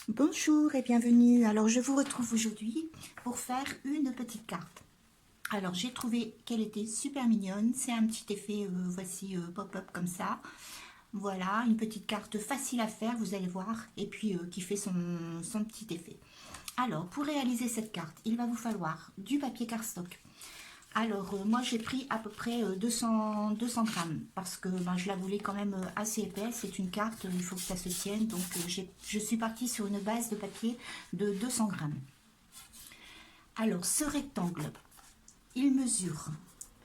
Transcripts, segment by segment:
Bonjour et bienvenue. Alors je vous retrouve aujourd'hui pour faire une petite carte. Alors j'ai trouvé qu'elle était super mignonne. C'est un petit effet, voici, pop-up comme ça. Voilà, une petite carte facile à faire, vous allez voir, et puis qui fait son petit effet. Alors pour réaliser cette carte, il va vous falloir du papier cardstock. Alors, moi j'ai pris à peu près 200 grammes parce que ben, je la voulais quand même assez épaisse. C'est une carte, il faut que ça se tienne. Donc, je suis partie sur une base de papier de 200 grammes. Alors, ce rectangle, il mesure,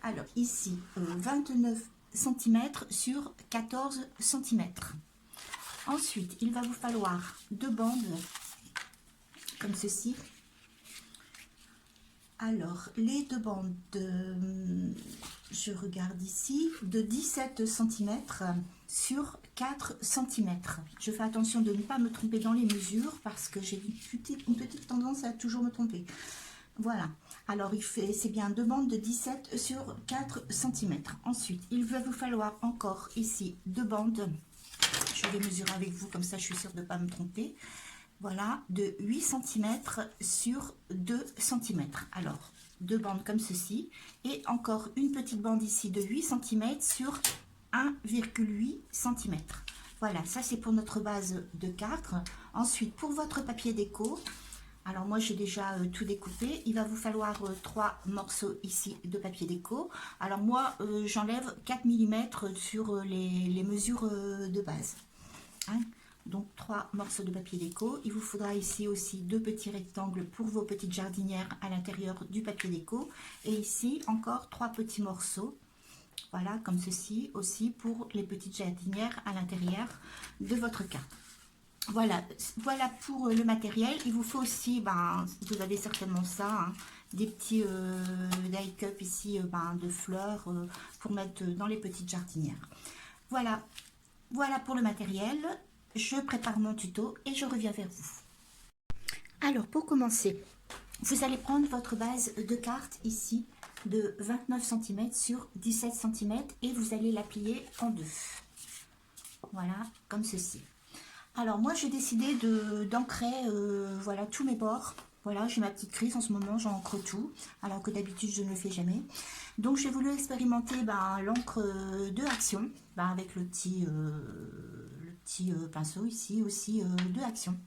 alors ici, 29 cm sur 14 cm. Ensuite, il va vous falloir deux bandes comme ceci. Alors, les deux bandes, je regarde ici, de 17 cm sur 4 cm. Je fais attention de ne pas me tromper dans les mesures parce que j'ai une petite tendance à toujours me tromper. Voilà, alors c'est bien deux bandes de 17 sur 4 cm. Ensuite, il va vous falloir encore ici deux bandes. Je vais mesurer avec vous, comme ça je suis sûre de ne pas me tromper. Voilà, de 8 cm sur 2 cm. Alors, deux bandes comme ceci. Et encore une petite bande ici de 8 cm sur 1,8 cm. Voilà, ça c'est pour notre base de 4. Ensuite, pour votre papier déco, alors moi j'ai déjà tout découpé. Il va vous falloir 3 morceaux ici de papier déco. Alors moi, j'enlève 4 mm sur les mesures de base. Hein. Donc 3 morceaux de papier déco. Il vous faudra ici aussi 2 petits rectangles pour vos petites jardinières à l'intérieur du papier déco. Et ici encore 3 petits morceaux. Voilà, comme ceci aussi pour les petites jardinières à l'intérieur de votre carte. Voilà, voilà pour le matériel. Il vous faut aussi, ben, vous avez certainement ça, hein, des petits die cups ici de fleurs pour mettre dans les petites jardinières. Voilà, voilà pour le matériel. Je prépare mon tuto et je reviens vers vous. Alors pour commencer, vous allez prendre votre base de carte ici de 29 cm sur 17 cm et vous allez la plier en deux. Voilà, comme ceci. Alors moi j'ai décidé d'ancrer voilà, tous mes bords. Voilà, j'ai ma petite crise en ce moment, j'encre tout, alors que d'habitude je ne le fais jamais. Donc j'ai voulu expérimenter l'encre de Action, avec le petit pinceau ici aussi de Action.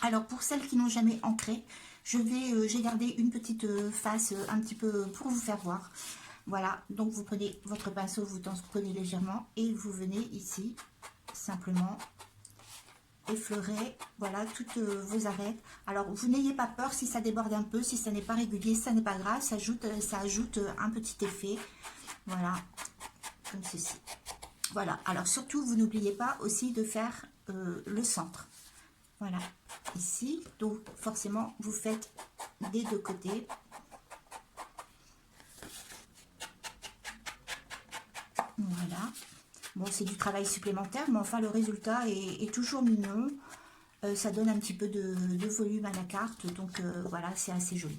Alors pour celles qui n'ont jamais ancré, j'ai gardé une petite face un petit peu pour vous faire voir. Voilà, donc vous prenez votre pinceau, vous prenez légèrement et vous venez ici simplement effleurer, voilà, toutes vos arêtes. Alors vous n'ayez pas peur si ça déborde un peu, si ça n'est pas régulier, ça n'est pas grave, ça ajoute un petit effet, voilà, comme ceci. Voilà, alors surtout vous n'oubliez pas aussi de faire le centre, voilà, ici, donc forcément vous faites des deux côtés. Voilà, bon c'est du travail supplémentaire, mais enfin le résultat est toujours mignon. Ça donne un petit peu de volume à la carte, donc voilà, c'est assez joli.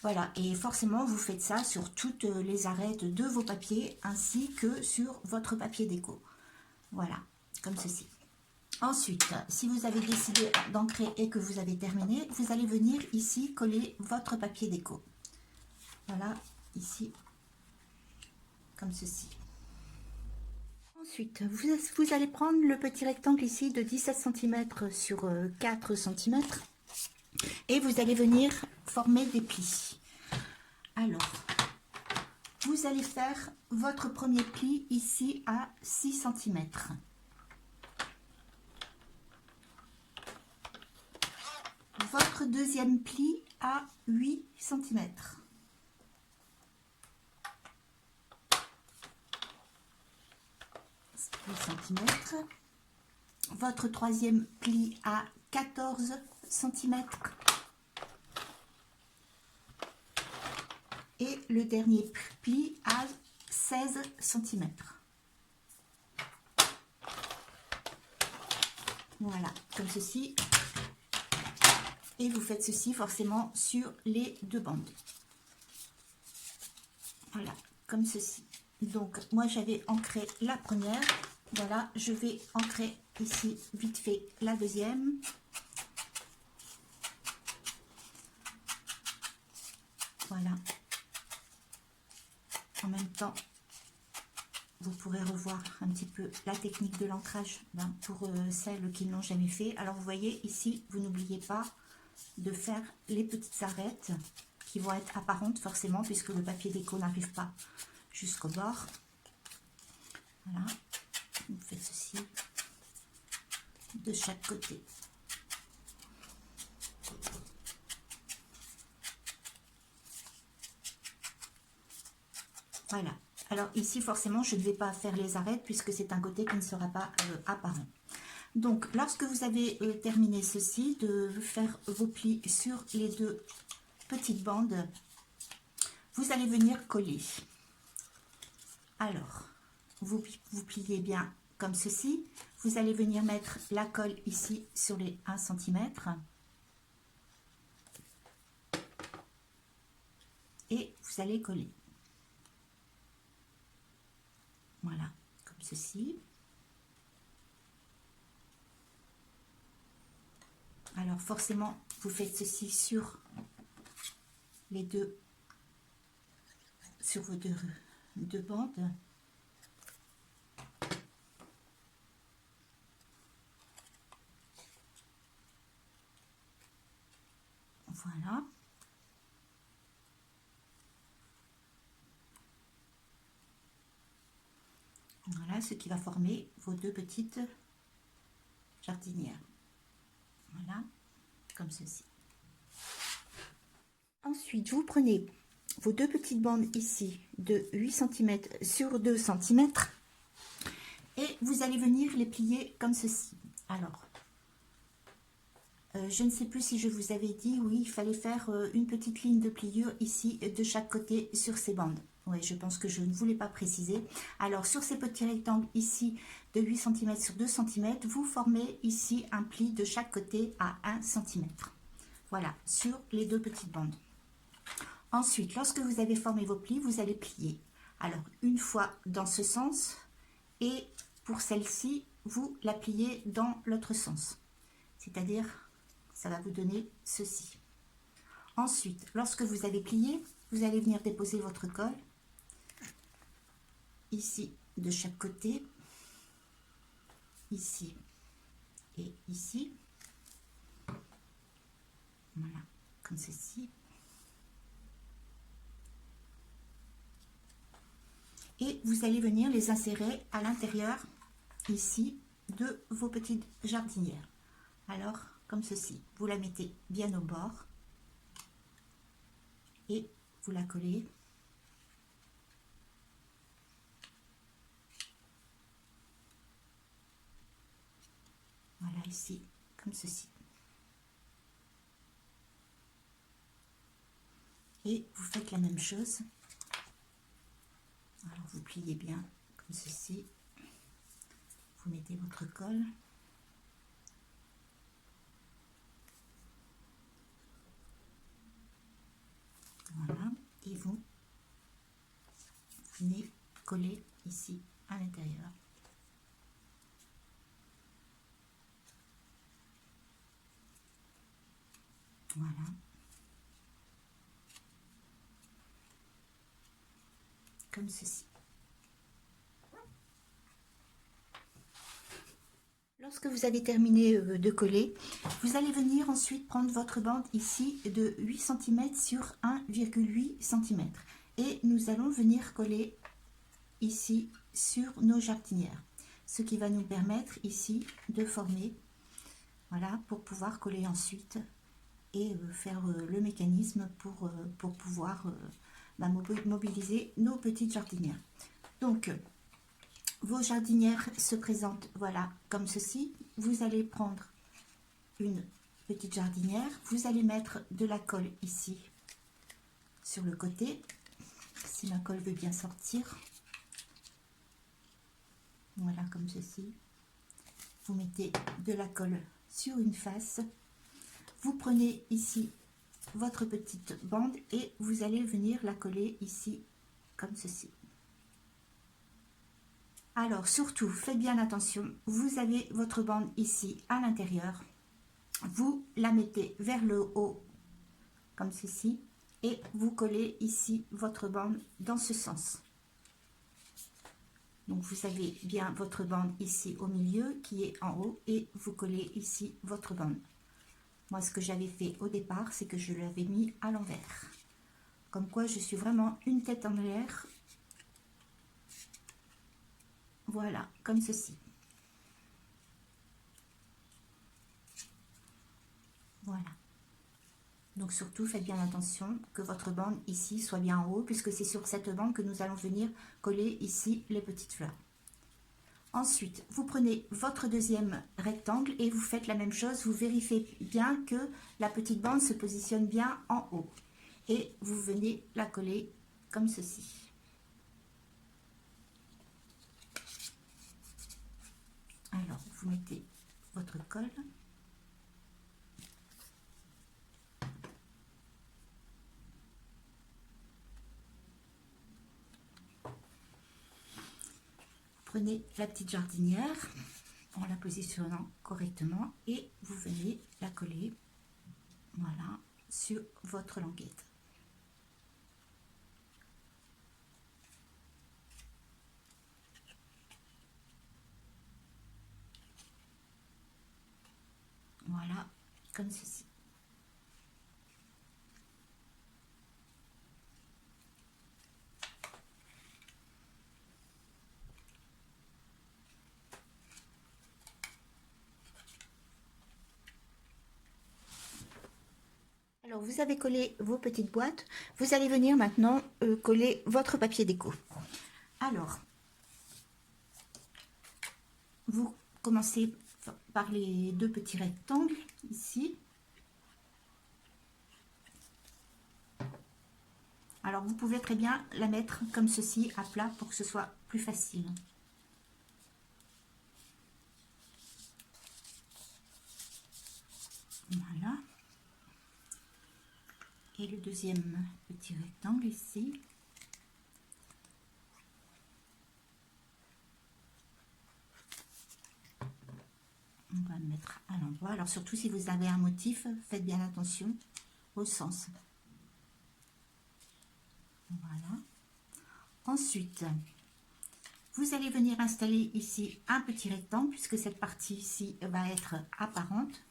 Voilà, et forcément, vous faites ça sur toutes les arêtes de vos papiers, ainsi que sur votre papier déco. Voilà, comme ceci. Ensuite, si vous avez décidé d'ancrer et que vous avez terminé, vous allez venir ici coller votre papier déco. Voilà, ici, comme ceci. Ensuite, vous allez prendre le petit rectangle ici de 17 cm sur 4 cm et vous allez venir former des plis. Alors, vous allez faire votre premier pli ici à 6 cm. Votre deuxième pli à 8 cm. Votre troisième pli à 14 cm. Et le dernier pli à 16 cm. Voilà, comme ceci. Et vous faites ceci forcément sur les deux bandes. Voilà, comme ceci. Donc, moi, j'avais ancré la première. Voilà, je vais ancrer ici, vite fait, la deuxième. Voilà. En même temps, vous pourrez revoir un petit peu la technique de l'ancrage pour celles qui ne l'ont jamais fait. Alors vous voyez ici, vous n'oubliez pas de faire les petites arêtes qui vont être apparentes forcément puisque le papier déco n'arrive pas jusqu'au bord. Voilà, vous faites ceci de chaque côté. Voilà. Alors ici, forcément, je ne vais pas faire les arêtes puisque c'est un côté qui ne sera pas apparent. Donc, lorsque vous avez terminé ceci, de faire vos plis sur les deux petites bandes, vous allez venir coller. Alors, vous pliez bien comme ceci. Vous allez venir mettre la colle ici sur les 1 cm. Et vous allez coller. Voilà, comme ceci. Alors forcément, vous faites ceci sur les deux, sur vos deux bandes. Voilà. Voilà ce qui va former vos deux petites jardinières. Voilà, comme ceci. Ensuite, vous prenez vos deux petites bandes ici de 8 cm sur 2 cm et vous allez venir les plier comme ceci. Alors, je ne sais plus si je vous avais dit, oui, il fallait faire une petite ligne de pliure ici de chaque côté sur ces bandes. Oui, je pense que je ne voulais pas préciser. Alors, sur ces petits rectangles ici de 8 cm sur 2 cm, vous formez ici un pli de chaque côté à 1 cm. Voilà, sur les deux petites bandes. Ensuite, lorsque vous avez formé vos plis, vous allez plier. Alors, une fois dans ce sens et pour celle-ci, vous la pliez dans l'autre sens. C'est-à-dire, ça va vous donner ceci. Ensuite, lorsque vous avez plié, vous allez venir déposer votre colle ici de chaque côté, ici et ici. Voilà, comme ceci. Et vous allez venir les insérer à l'intérieur ici de vos petites jardinières. Alors, comme ceci, vous la mettez bien au bord et vous la collez. Voilà, ici, comme ceci. Et vous faites la même chose. Alors, vous pliez bien comme ceci. Vous mettez votre colle. Voilà, et vous venez coller ici à l'intérieur. Voilà. Comme ceci. Lorsque vous avez terminé de coller, vous allez venir ensuite prendre votre bande ici de 8 cm sur 1,8 cm. Et nous allons venir coller ici sur nos jardinières. Ce qui va nous permettre ici de former, voilà, pour pouvoir coller ensuite et faire le mécanisme pour pouvoir mobiliser nos petites jardinières. Donc, vos jardinières se présentent, voilà, comme ceci. Vous allez prendre une petite jardinière, vous allez mettre de la colle ici, sur le côté, si ma colle veut bien sortir. Voilà, comme ceci. Vous mettez de la colle sur une face. Vous prenez ici votre petite bande et vous allez venir la coller ici, comme ceci. Alors, surtout, faites bien attention. Vous avez votre bande ici à l'intérieur. Vous la mettez vers le haut, comme ceci. et vous collez ici votre bande dans ce sens. Donc vous avez bien votre bande ici au milieu qui est en haut et vous collez ici votre bande. Moi ce que j'avais fait au départ, c'est que je l'avais mis à l'envers. Comme quoi je suis vraiment une tête en l'air. Voilà, comme ceci. Voilà. Donc surtout faites bien attention que votre bande ici soit bien en haut, puisque c'est sur cette bande que nous allons venir coller ici les petites fleurs. Ensuite, vous prenez votre deuxième rectangle et vous faites la même chose. Vous vérifiez bien que la petite bande se positionne bien en haut. Et vous venez la coller comme ceci. Alors, vous mettez votre colle. Prenez la petite jardinière en la positionnant correctement et vous venez la coller, voilà, sur votre languette. Voilà, comme ceci. Alors, vous avez collé vos petites boîtes. Vous allez venir maintenant coller votre papier déco. Alors, vous commencez par les deux petits rectangles ici. Alors, vous pouvez très bien la mettre comme ceci, à plat, pour que ce soit plus facile. Voilà. Et le deuxième petit rectangle ici. On va le mettre à l'endroit. Alors surtout si vous avez un motif, faites bien attention au sens. Voilà. Ensuite, vous allez venir installer ici un petit rectangle puisque cette partie ici va être apparente.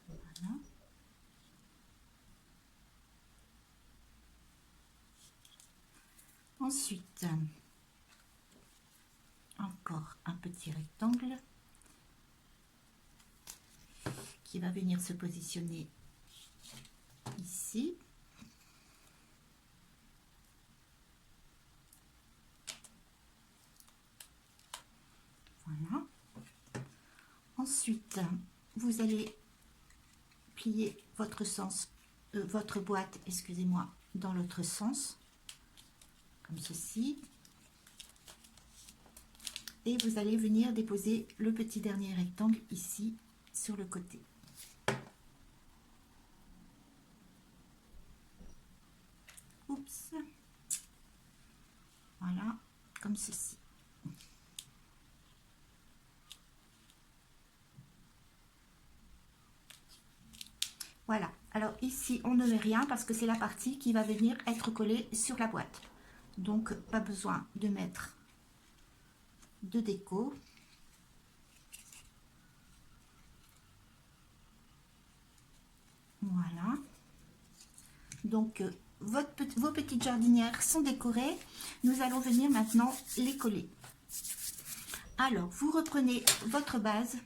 Voilà. Ensuite, encore un petit rectangle qui va venir se positionner ici. Voilà. Ensuite, vous allez plier votre boîte, excusez-moi, dans l'autre sens, comme ceci. Et vous allez venir déposer le petit dernier rectangle ici sur le côté. Oups. Voilà, comme ceci. Voilà, alors ici on ne met rien parce que c'est la partie qui va venir être collée sur la boîte. Donc pas besoin de mettre de déco. Voilà. Donc vos petites jardinières sont décorées. Nous allons venir maintenant les coller. Alors vous reprenez votre base.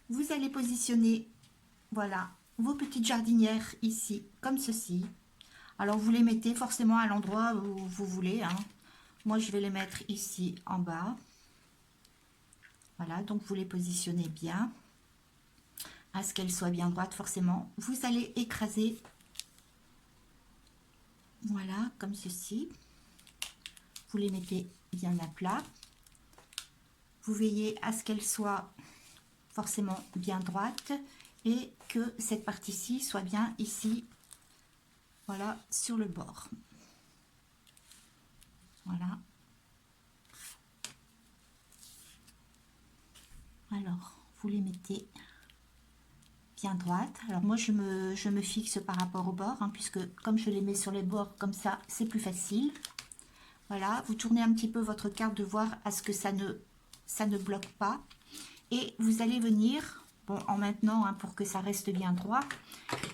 Vous allez positionner, voilà, vos petites jardinières ici, comme ceci. Alors vous les mettez forcément à l'endroit où vous voulez, hein. Moi je vais les mettre ici en bas. Voilà, donc vous les positionnez bien à ce qu'elles soient bien droites. Forcément vous allez écraser, voilà, comme ceci. Vous les mettez bien à plat. Vous veillez à ce qu'elles soient forcément bien droites et que cette partie-ci soit bien ici, voilà, sur le bord. Voilà. Alors, vous les mettez bien droite. Alors moi je me fixe par rapport au bord, hein, puisque comme je les mets sur les bords comme ça, c'est plus facile. Voilà, vous tournez un petit peu votre carte de voir à ce que ça ne bloque pas. Et vous allez venir, bon en maintenant, hein, pour que ça reste bien droit,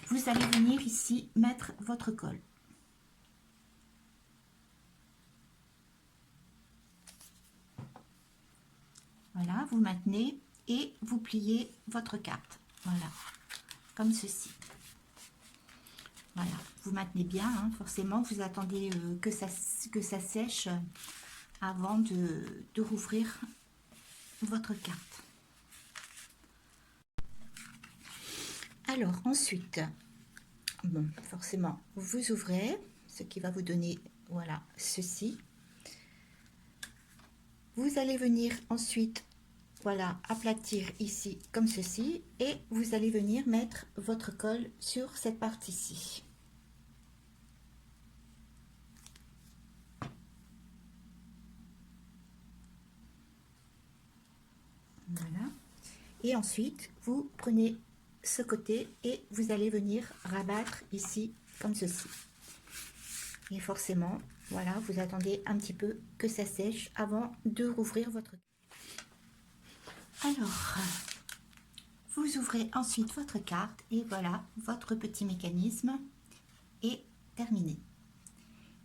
vous allez venir ici mettre votre colle. Voilà, vous maintenez et vous pliez votre carte. Voilà, comme ceci. Voilà, vous maintenez bien, hein, forcément, vous attendez que ça sèche avant de rouvrir votre carte. Alors, ensuite, bon, forcément, vous ouvrez, ce qui va vous donner, voilà, ceci. Vous allez venir ensuite, voilà, aplatir ici, comme ceci, et vous allez venir mettre votre colle sur cette partie-ci. Voilà. Et ensuite, vous prenez ce côté et vous allez venir rabattre ici comme ceci. Et forcément, voilà, vous attendez un petit peu que ça sèche avant de rouvrir votre... Alors, vous ouvrez ensuite votre carte et voilà, votre petit mécanisme est terminé.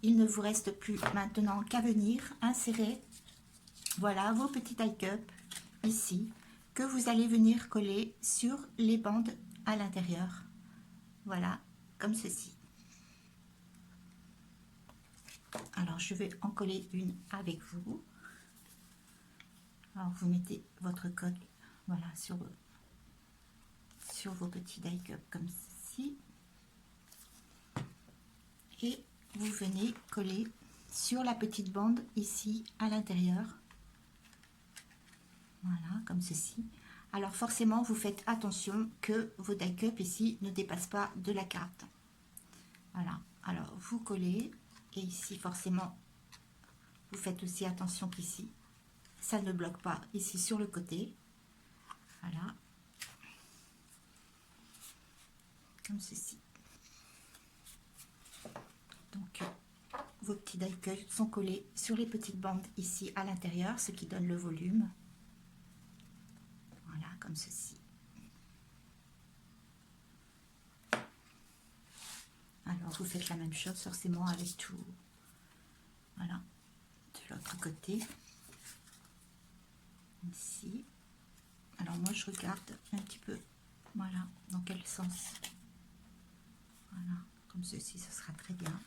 Il ne vous reste plus maintenant qu'à venir insérer, voilà, vos petits tie-cups ici, que vous allez venir coller sur les bandes à l'intérieur. Voilà, comme ceci. Alors, je vais en coller une avec vous. Alors, vous mettez votre colle, voilà, sur vos petits die-cups comme ceci. Et vous venez coller sur la petite bande ici à l'intérieur. Voilà, comme ceci. Alors forcément, vous faites attention que vos die-cups ici ne dépassent pas de la carte. Voilà, alors vous collez. Et ici, forcément, vous faites aussi attention qu'ici, ça ne bloque pas ici sur le côté. Voilà. Comme ceci. Donc, vos petits die-cups sont collés sur les petites bandes ici à l'intérieur, ce qui donne le volume. Voilà, comme ceci. Alors, vous faites la même chose forcément avec tout. Voilà, de l'autre côté. Ici. Alors, moi, je regarde un petit peu, voilà, dans quel sens. Voilà, comme ceci, ce sera très bien.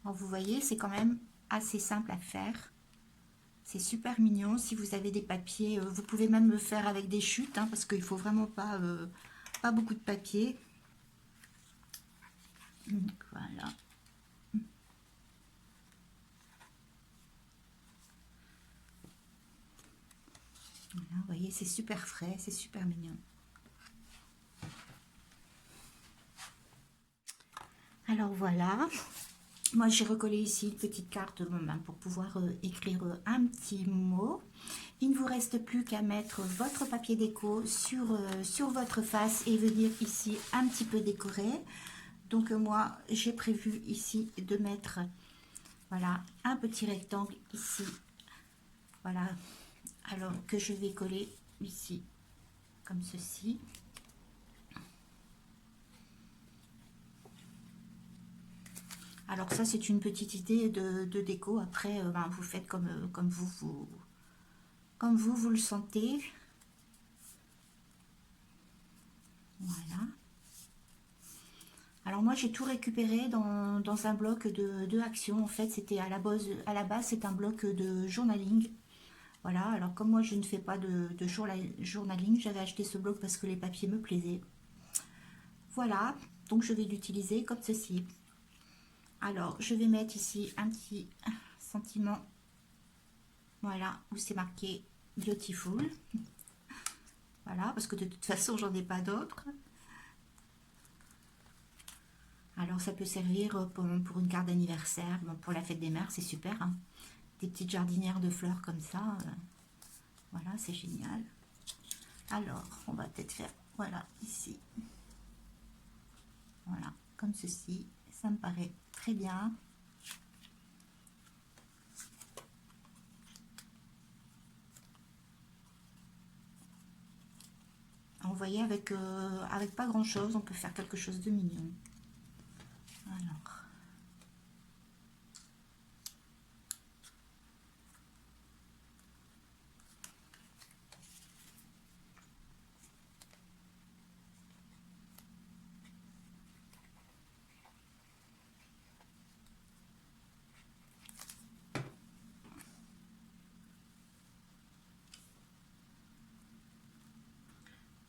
Alors, vous voyez, c'est quand même assez simple à faire. C'est super mignon. Si vous avez des papiers, vous pouvez même le faire avec des chutes, hein, parce qu'il ne faut vraiment pas beaucoup de papier. Donc, voilà. Voilà, vous voyez, c'est super frais, c'est super mignon. Alors voilà, moi j'ai recollé ici une petite carte pour pouvoir écrire un petit mot. Il ne vous reste plus qu'à mettre votre papier déco sur votre face et venir ici un petit peu décorer. Donc moi j'ai prévu ici de mettre, voilà, un petit rectangle ici. Voilà, alors que je vais coller ici comme ceci. Alors ça c'est une petite idée de déco. Après vous faites comme vous le sentez. Voilà. Alors moi j'ai tout récupéré dans un bloc de action. En fait c'était à la base c'est un bloc de journaling. Voilà, alors comme moi je ne fais pas de journaling, j'avais acheté ce bloc parce que les papiers me plaisaient. Voilà, donc je vais l'utiliser comme ceci. Alors je vais mettre ici un petit sentiment, voilà, où c'est marqué Beautiful. Voilà, parce que de toute façon j'en ai pas d'autres. Alors ça peut servir pour une carte d'anniversaire, bon, pour la fête des mères, c'est super, hein. Des petites jardinières de fleurs comme ça, voilà, c'est génial. Alors, on va peut-être faire, voilà, ici. Voilà, comme ceci, ça me paraît très bien. Vous voyez, avec pas grand chose, on peut faire quelque chose de mignon. Alors.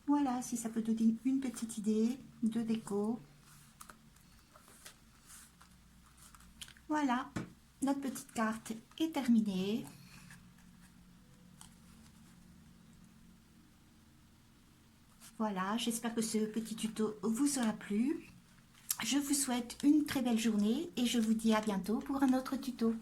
Voilà, si ça peut donner une petite idée de déco. Voilà, notre petite carte est terminée. Voilà, j'espère que ce petit tuto vous aura plu. Je vous souhaite une très belle journée et je vous dis à bientôt pour un autre tuto.